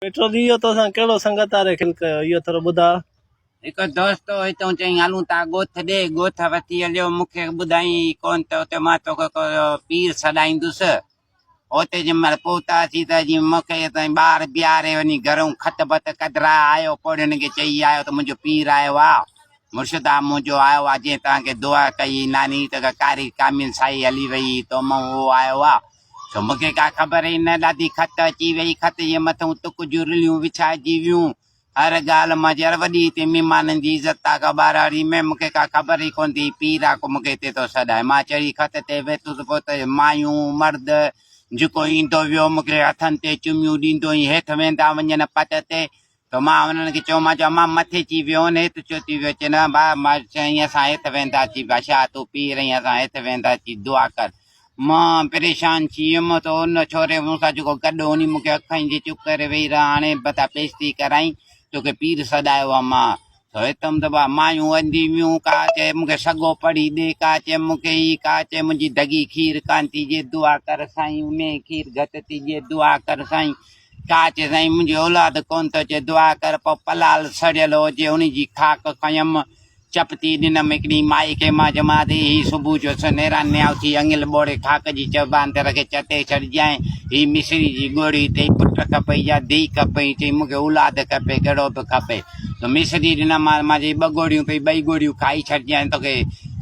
Petrol इहो तो असां कहिड़ो संगत वारे खिल कयो इहो थोरो ॿुधा। हिकु दोस्त हितां चई हलूं था ॻोठ ॾे, ॻोठ वठी हलियो, मूंखे ॿुधाई कोन त उते मां तोखे पीर सॾाईंदुसि। उते जंहिंमहिल पहुतासीं त जीअं मूंखे ॿार बीहारे वञी घरूं खत बत कढराए आयो, पोइ हिनखे चई आयो त मुंहिंजो पीर आयो आहे, मुर्शिदा मुंहिंजो आयो आहे, जीअं तव्हांखे दुआ कई नानी त कारी कामिल साई हली वई तो मां उहो आयो आहे। छो मूंखे का ख़बर ई न, ॾाढी खत अची वई, खत जे मथां तुक जूं रिलियूं विछाइजी वियूं, हर ॻाल्हि मां चयो वॾी हिते महिमाननि जी इज़त था ख़बर वारी में मूंखे का ख़बर ई कोन थी पीर आहे को मूंखे हिते थो सॾाए। मां चढ़ी खत ते वेठुसि, पोइ त मायूं मर्द जेको ईंदो वियो मूंखे हथनि ते चुमियूं ॾींदो ई, हेठि वेंदा वञनि पट ते, त मां हुननि खे चयो, मां चयो मां मथे अची वियो हेठि छो थी वियो, चए न भाउ मां चई असां हेठि वेंदासीं, छा तूं पीर ऐं असां हेठि वेंदासीं दुआ कर। मां परेशान थी वियुमि त हुन छोरे मूंसां जेको गॾु हुन मूंखे अखियुनि जी चुप करे वेही रहा, हाणे बता बेइज़ती कराई तोखे पीर सॾायो आहे। मां हितमि त भाउ मायूं वंदी वियूं, का चए मूंखे सॻो पढ़ी ॾे, का चए मूंखे ई, का चए मुंहिंजी दगी खीर कान थी जे दुआ कर साईं, में खीर घटि थी जे दुआ कर साईं, का चए साईं मुंहिंजी औलाद कोन थो अचे दुआ कर, पोइ पलाल सड़ियल हुजे उनजी खाक खयमि, चपती ॾिनमि हिकिड़ी माई खे, मां चयोमां थी ही सुबुह जो सनेरा न्याउ थी अङिल ॿोड़े खाक जी चबान ते रखे चटे छॾिजांइ, ही मिसरी जी ॻोड़ी अथई, पुट खपई या धीउ खपई, चई मूंखे औलाद खपे कहिड़ो बि खपे, त मिसरी ॾिनमांसि, मां चई ॿ ॻोड़ियूं अथई ॿई ॻोड़ियूं खाई छॾिजांइ तोखे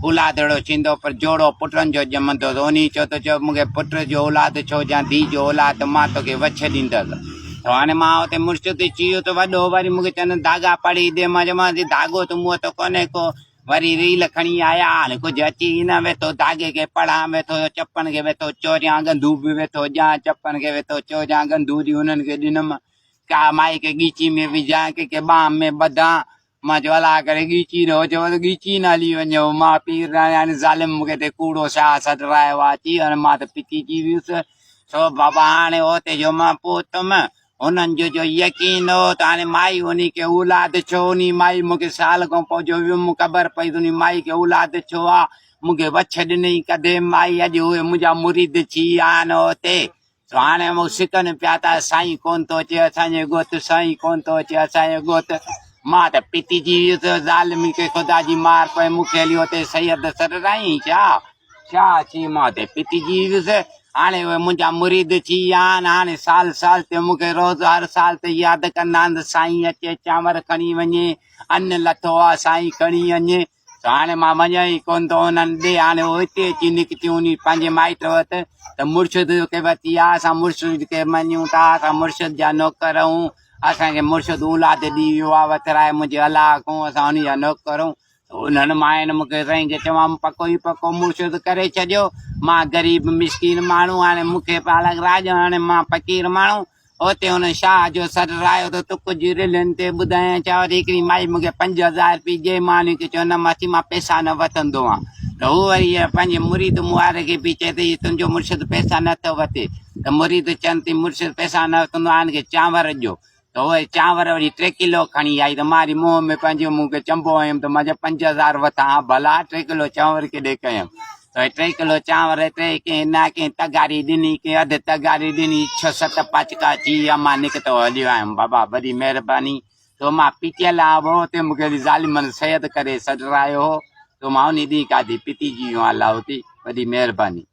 औलादड़ो थींदो, पर जोड़ो पुटनि जो ॼमंदो, त उन चयो त चयो मूंखे पुट जो औलाद छो या धीउ जो औलाद, मां तोखे वछ ॾींदसि। त हाणे मां हुते मुर्शिद थी वियो त वॾो, वरी मूंखे चवनि धागा पढ़ी ॾे, मां चयोमांसि धागो त मूं वटि कोन्हे को, वरी रील खणी आया, हाणे कुझु अची न वेठो, धागे खे पढ़ां वेठो, चपनि खे वेठो चोरियां, गंधू बि वेठो ॼां, चपनि खे वेठो चोरियां, गंधू जी हुननि खे ॾिनमि, का माई खे ॻीची में विझां, कंहिंखे ॿाह में ॿधां, मां चयो अला करे ॻीची न चयो ॻीची न हली वञो, मां पीर हाणे ज़ालिम मूंखे हिते कूड़ो छा सॾरायो आहे अची, हाणे मां त पितिजी वियुसि। छो बाबा हाणे उते जो मां पहुतमि, उन्हनि जो यकीन हो त हाणे माई उन खे औलाद छो, उन माई मूंखे साल खां पोइ जो वियुमि ख़बर पई त उन माई खे औलाद छो आहे, मूंखे वछ ॾिनई कदे माई, अॼु उहे मुंहिंजा मुरीद थी विया आहिनि हुते। हाणे मूं सिकनि पिया था साईं कोन थो अचे असांजे ॻोठ, साईं कोन थो अचे असांजे ॻोठ, मां त पितिजी वियुसि, ज़ालिमी खे ख़ुदा जी मार पए, मूंखे हली हुते सैयद सॾराई छा अची, मां हुते पितिजी वियुसि। हाणे उहे मुंहिंजा मुरीद थी विया आहिनि, हाणे साल साल ते मूंखे रोज़ हर साल ते यादि कंदा आहिनि त साईं अचे चांवर खणी वञे, अन्न लथो आहे साईं खणी वञे, त हाणे मां वञा ई कोन थो उन्हनि ॾे। हाणे उहो हिते अची निकितियूं उन पंहिंजे माइट वटि, त मुर्शिद खे वठी आहे, असां मुर्शिद खे मञूं था, असां मुर्शिद जा नौकर आहियूं, असांखे मुर्शिद औलाद ॾी वियो आहे वथराए मुंहिंजे अलाह खां, असां उन जा नौकर आहियूं। उन्हनि माइनि मूंखे साईं खे चवां पको ई पको मुर्शिद करे छॾियो, मां ग़रीब मिसकीन माण्हू, हाणे मूंखे पालक राज, हाणे मां फ़क़ीर माण्हू, उते हुन शाह जो सॾरायो त तुक जी रिलियुनि ते ॿुधायां, चवरी हिकिड़ी माई मूंखे 5000 रुपया ॾे, मां हुनखे चयो न मासी मां पैसा न वठंदो आहियां, त हू वरी पंहिंजे मुरीद मुआरे खे बि चए थी तुंहिंजो मुर्शिद पैसा नथो वठे, त मुरीद चवनि थी मुर्शिद पैसा न वठंदो आहे, हिनखे चांवर ॾियो, त उहे चांवर वरी 3 किलो खणी आई, त मां वरी मुंहं में पंहिंजे मूंखे चंबो आयुमि, त मां चयो 5000 वठां भला 3 किलो चांवर केॾे कयमि, त 3 किलो चांवर टे कंहिं न कंहिं तगारी ॾिनी, कंहिं अधु तगारी ॾिनी, 6-7 पाचका थी विया, मां निकितो हलियो आयुमि। बाबा वॾी महिरबानी, तो मां पिटियल आहियां, हुते मूंखे ज़ालिमनि सैद करे सॾरायो हो, तो मां उन ॾींहुं काॾे पितिजी वियो अलाह हुते, वॾी महिरबानी।